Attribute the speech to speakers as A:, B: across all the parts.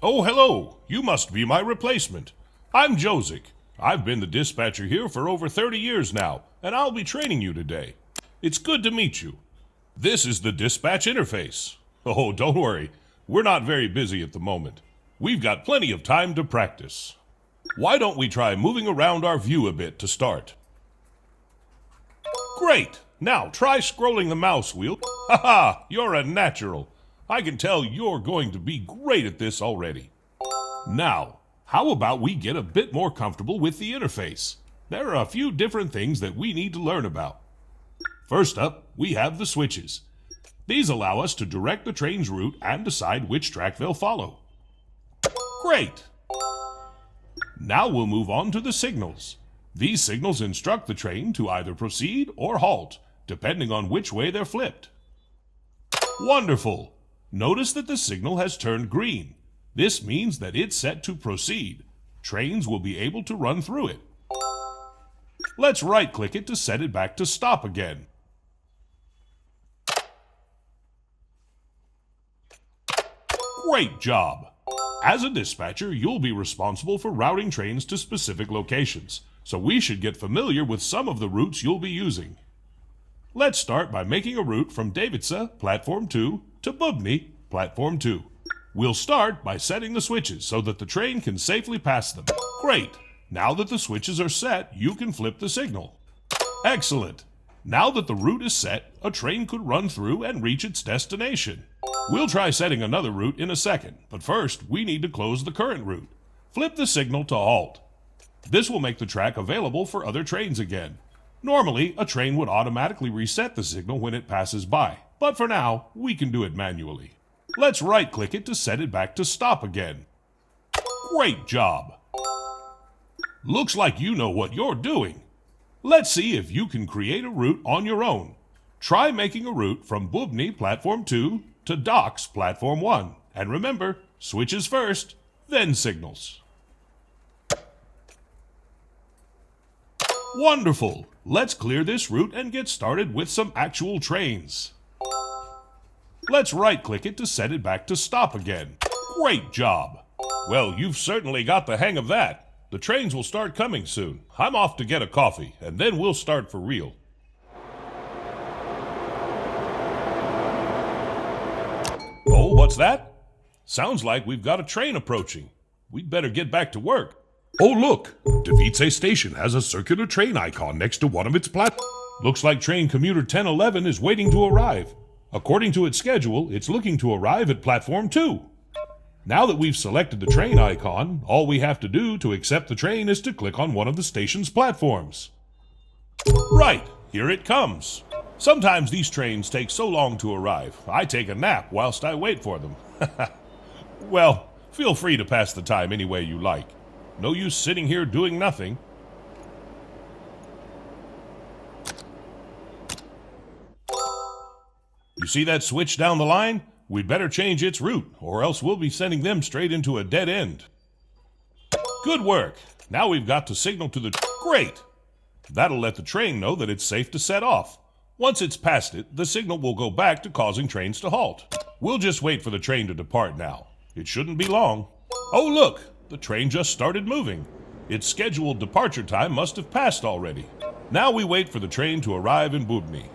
A: Oh, hello. You must be my replacement. I'm Josic. I've been the dispatcher here for over 30 years now, and I'll be training you today. It's good to meet you. This is the dispatch interface. Oh, don't worry. We're not very busy at the moment. We've got plenty of time to practice. Why don't we try moving around our view a bit to start? Great! Now try scrolling the mouse wheel. Haha, you're a natural. I can tell you're going to be great at this already. Now, how about we get a bit more comfortable with the interface? There are a few different things that we need to learn about. First up, we have the switches. These allow us to direct the train's route and decide which track they'll follow. Great! Now we'll move on to the signals. These signals instruct the train to either proceed or halt, depending on which way they're flipped. Wonderful! Notice that the signal has turned green. This means that it's set to proceed. Trains will be able to run through it. Let's right-click it to set it back to stop again. Great job! As a dispatcher, you'll be responsible for routing trains to specific locations, so we should get familiar with some of the routes you'll be using. Let's start by making a route from Davidsa, Platform 2, to Bubny, Platform 2. We'll start by setting the switches so that the train can safely pass them. Great! Now that the switches are set, you can flip the signal. Excellent! Now that the route is set, a train could run through and reach its destination. We'll try setting another route in a second, but first we need to close the current route. Flip the signal to halt. This will make the track available for other trains again. Normally, a train would automatically reset the signal when it passes by, but for now, we can do it manually. Let's right-click it to set it back to stop again. Great job! Looks like you know what you're doing. Let's see if you can create a route on your own. Try making a route from Bubny Platform 2 to Docks Platform 1. And remember, switches first, then signals. Wonderful! Let's clear this route and get started with some actual trains. Let's right-click it to set it back to stop again. Great job! Well, you've certainly got the hang of that. The trains will start coming soon. I'm off to get a coffee, and then we'll start for real. Oh, what's that? Sounds like we've got a train approaching. We'd better get back to work. Oh, look! Davidsa Station has a circular train icon next to one of its platforms. Looks like train commuter 1011 is waiting to arrive. According to its schedule, it's looking to arrive at Platform 2. Now that we've selected the train icon, all we have to do to accept the train is to click on one of the station's platforms. Right, here it comes. Sometimes these trains take so long to arrive, I take a nap whilst I wait for them. Well, feel free to pass the time any way you like. No use sitting here doing nothing. You see that switch down the line? We'd better change its route, or else we'll be sending them straight into a dead end. Good work! Now we've got to signal to the... Great! That'll let the train know that it's safe to set off. Once it's past it, the signal will go back to causing trains to halt. We'll just wait for the train to depart now. It shouldn't be long. Oh, look! The train just started moving. Its scheduled departure time must have passed already. Now we wait for the train to arrive in Bubny.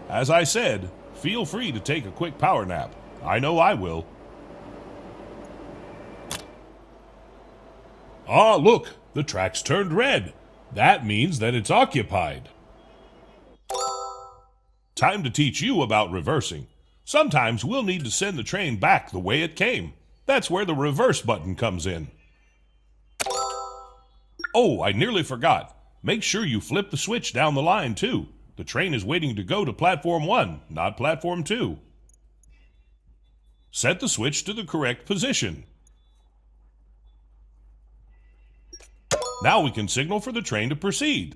A: As I said, feel free to take a quick power nap. I know I will. Ah, look! The track's turned red. That means that it's occupied. Time to teach you about reversing. Sometimes we'll need to send the train back the way it came. That's where the reverse button comes in. Oh, I nearly forgot. Make sure you flip the switch down the line, too. The train is waiting to go to Platform 1, not Platform 2. Set the switch to the correct position. Now we can signal for the train to proceed.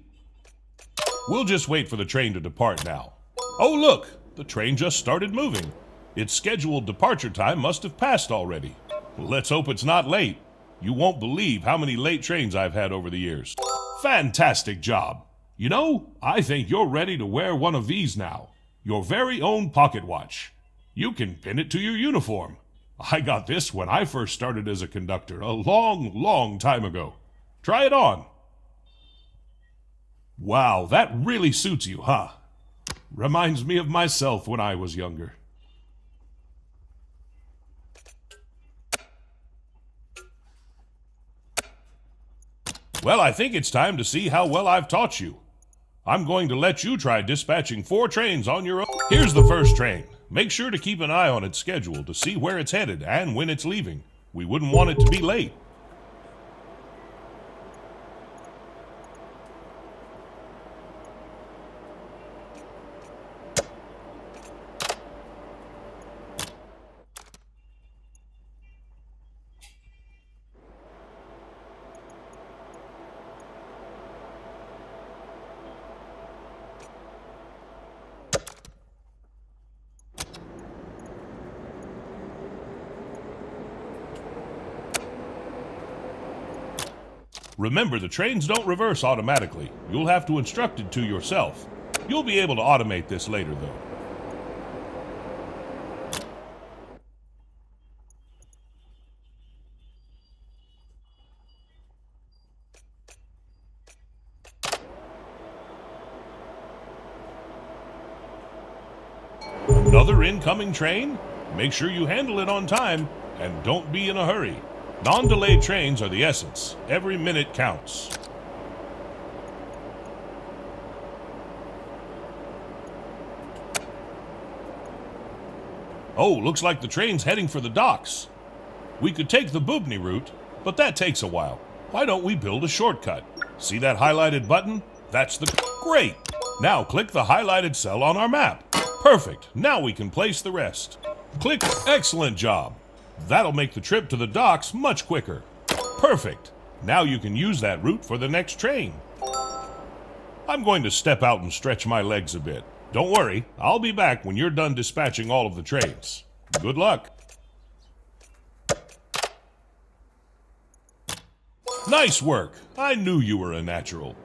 A: We'll just wait for the train to depart now. Oh, look! The train just started moving. Its scheduled departure time must have passed already. Let's hope it's not late. You won't believe how many late trains I've had over the years. Fantastic job! You know, I think you're ready to wear one of these now. Your very own pocket watch. You can pin it to your uniform. I got this when I first started as a conductor a long, long time ago. Try it on. Wow, that really suits you, huh? Reminds me of myself when I was younger. Well, I think it's time to see how well I've taught you. I'm going to let you try dispatching 4 trains on your own. Here's the first train. Make sure to keep an eye on its schedule to see where it's headed and when it's leaving. We wouldn't want it to be late. Remember, the trains don't reverse automatically. You'll have to instruct it to yourself. You'll be able to automate this later, though. Another incoming train? Make sure you handle it on time and don't be in a hurry. Non-delayed trains are the essence. Every minute counts. Oh, looks like the train's heading for the docks. We could take the Bubny route, but that takes a while. Why don't we build a shortcut? See that highlighted button? That's the... Great! Now click the highlighted cell on our map. Perfect. Now we can place the rest. Click. Excellent job. That'll make the trip to the docks much quicker. Perfect. Now you can use that route for the next train. I'm going to step out and stretch my legs a bit. Don't worry, I'll be back when you're done dispatching all of the trains. Good luck. Nice work. I knew you were a natural.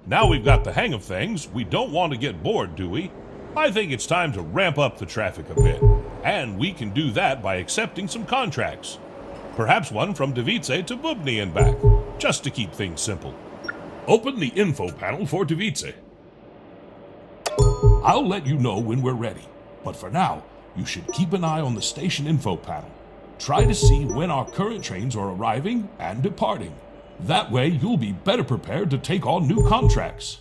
A: Now we've got the hang of things, we don't want to get bored, do we? I think it's time to ramp up the traffic a bit. And we can do that by accepting some contracts. Perhaps one from Davitse to Bubny and back, just to keep things simple. Open the info panel for Dvice. I'll let you know when we're ready, but for now, you should keep an eye on the station info panel. Try to see when our current trains are arriving and departing. That way, you'll be better prepared to take on new contracts.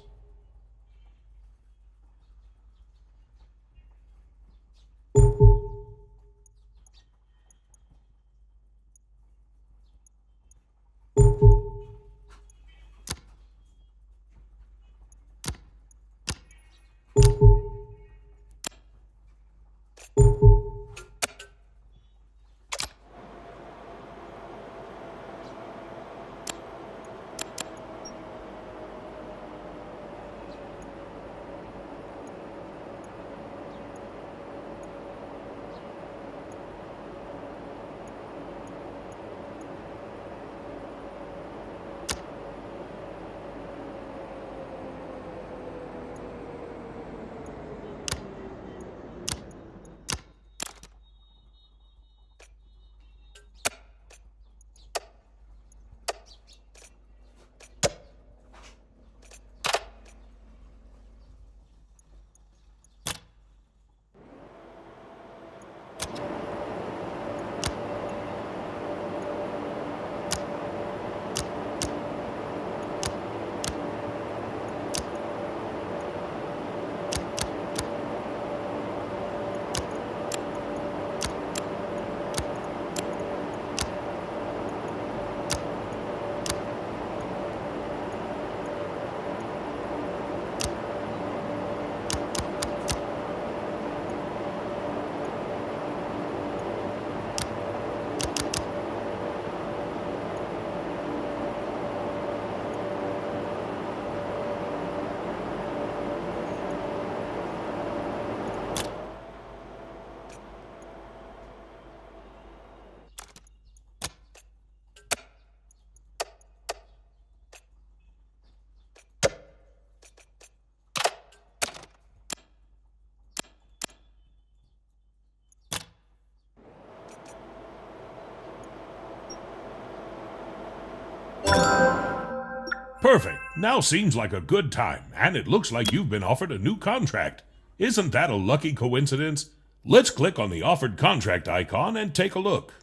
A: Perfect. Now seems like a good time, and it looks like you've been offered a new contract. Isn't that a lucky coincidence? Let's click on the offered contract icon and take a look.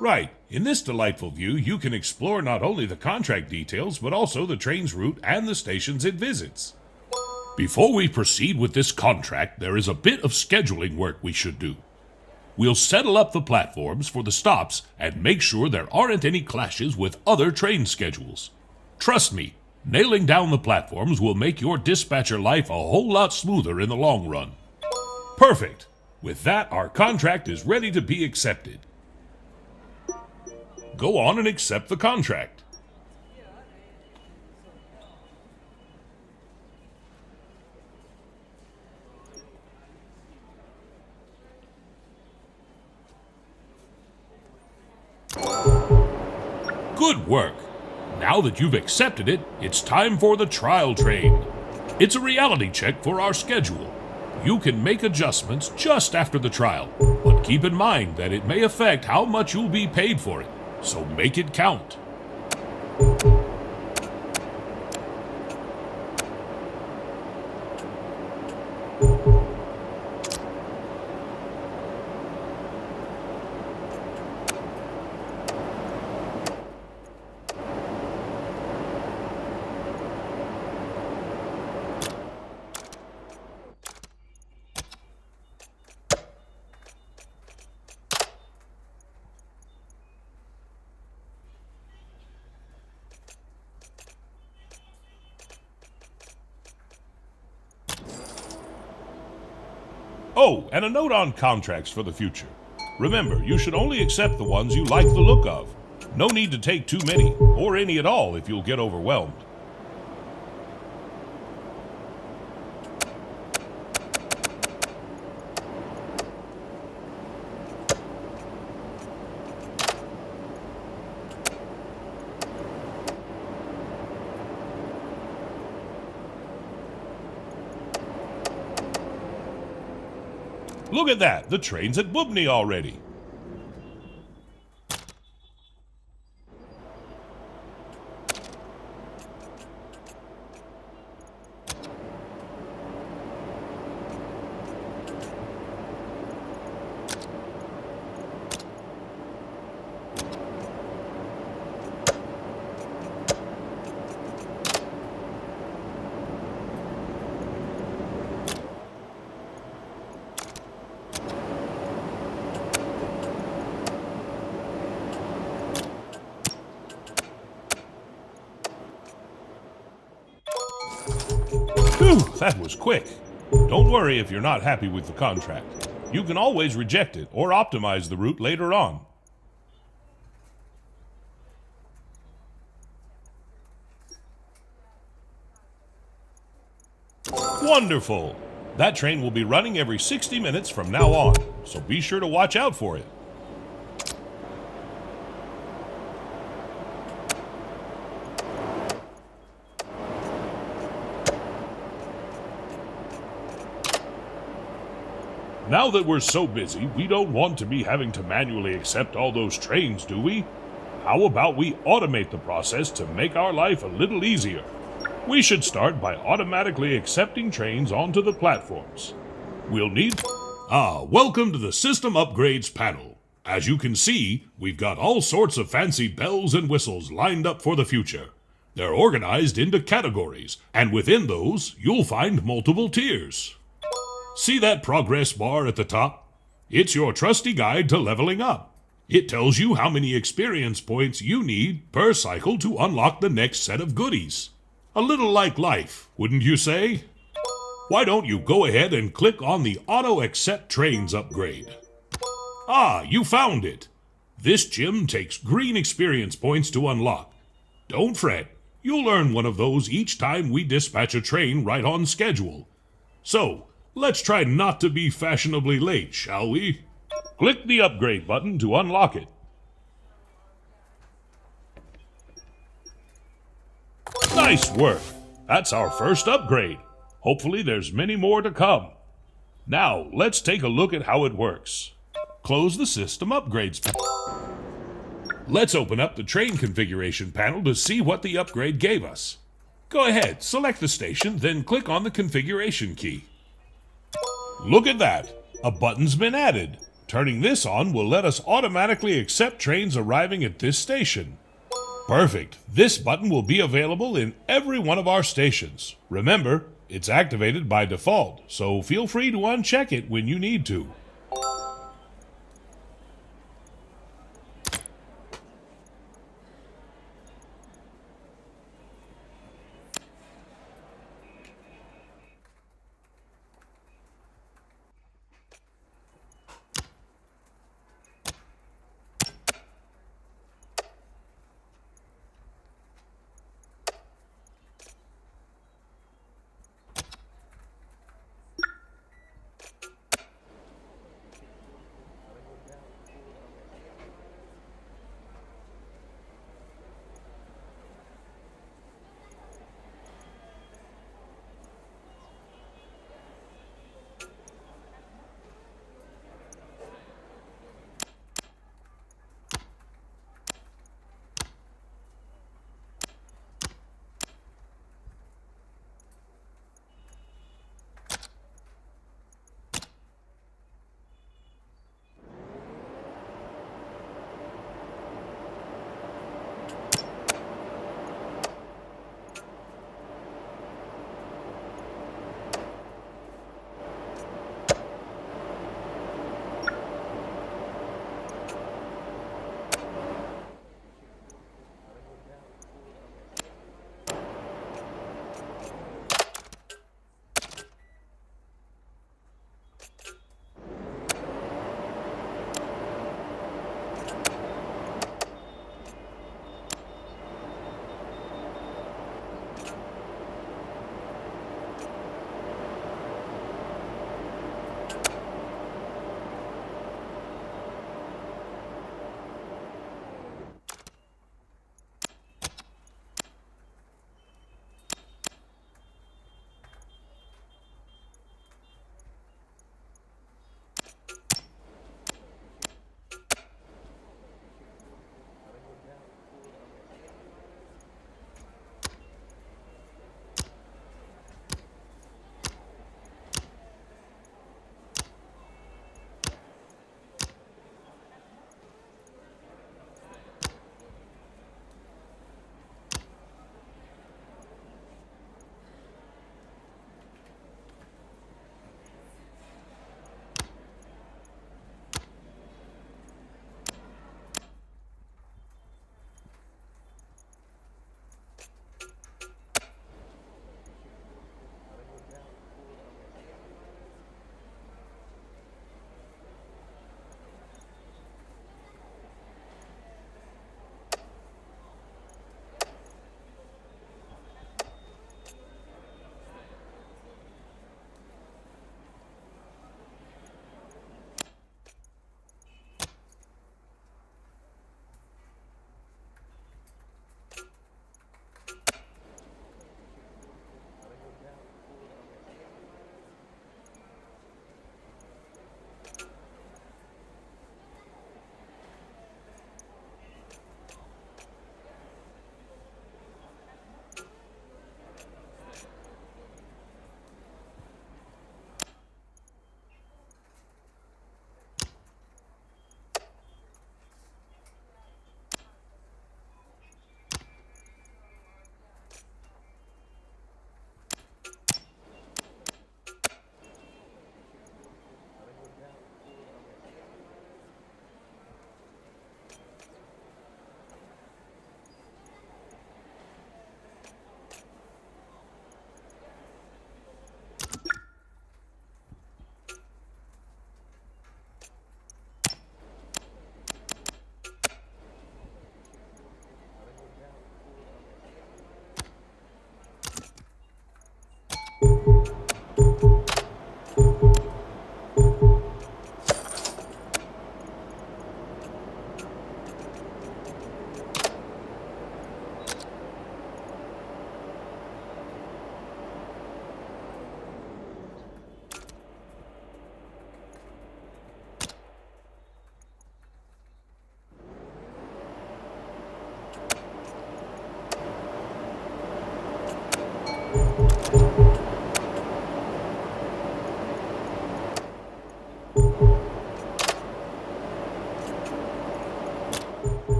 A: Right. In this delightful view, you can explore not only the contract details, but also the train's route and the stations it visits. Before we proceed with this contract, there is a bit of scheduling work we should do. We'll settle up the platforms for the stops and make sure there aren't any clashes with other train schedules. Trust me, nailing down the platforms will make your dispatcher life a whole lot smoother in the long run. Perfect. With that, our contract is ready to be accepted. Go on and accept the contract. Good work. Now that you've accepted it, it's time for the trial train. It's a reality check for our schedule. You can make adjustments just after the trial, but keep in mind that it may affect how much you'll be paid for it, so make it count. Oh, and a note on contracts for the future. Remember, you should only accept the ones you like the look of. No need to take too many, or any at all if you'll get overwhelmed. Look at that, the train's at Bubny already. Whew, that was quick. Don't worry if you're not happy with the contract. You can always reject it or optimize the route later on. Wonderful! That train will be running every 60 minutes from now on, so be sure to watch out for it. Now that we're so busy, we don't want to be having to manually accept all those trains, do we? How about we automate the process to make our life a little easier? We should start by automatically accepting trains onto the platforms. We'll need... welcome to the System Upgrades panel. As you can see, we've got all sorts of fancy bells and whistles lined up for the future. They're organized into categories, and within those, you'll find multiple tiers. See that progress bar at the top? It's your trusty guide to leveling up. It tells you how many experience points you need per cycle to unlock the next set of goodies. A little like life, wouldn't you say? Why don't you go ahead and click on the Auto Accept Trains upgrade? You found it. This gym takes green experience points to unlock. Don't fret, you'll earn one of those each time we dispatch a train right on schedule. So, let's try not to be fashionably late, shall we? Click the upgrade button to unlock it. Nice work! That's our first upgrade. Hopefully there's many more to come. Now, let's take a look at how it works. Close the System Upgrades panel. Let's open up the train configuration panel to see what the upgrade gave us. Go ahead, select the station, then click on the configuration key. Look at that! A button's been added. Turning this on will let us automatically accept trains arriving at this station. Perfect. This button will be available in every one of our stations. Remember, it's activated by default, so feel free to uncheck it when you need to.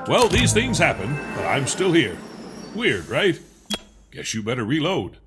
A: Well, these things happen, but I'm still here. Weird, right? Guess you better reload.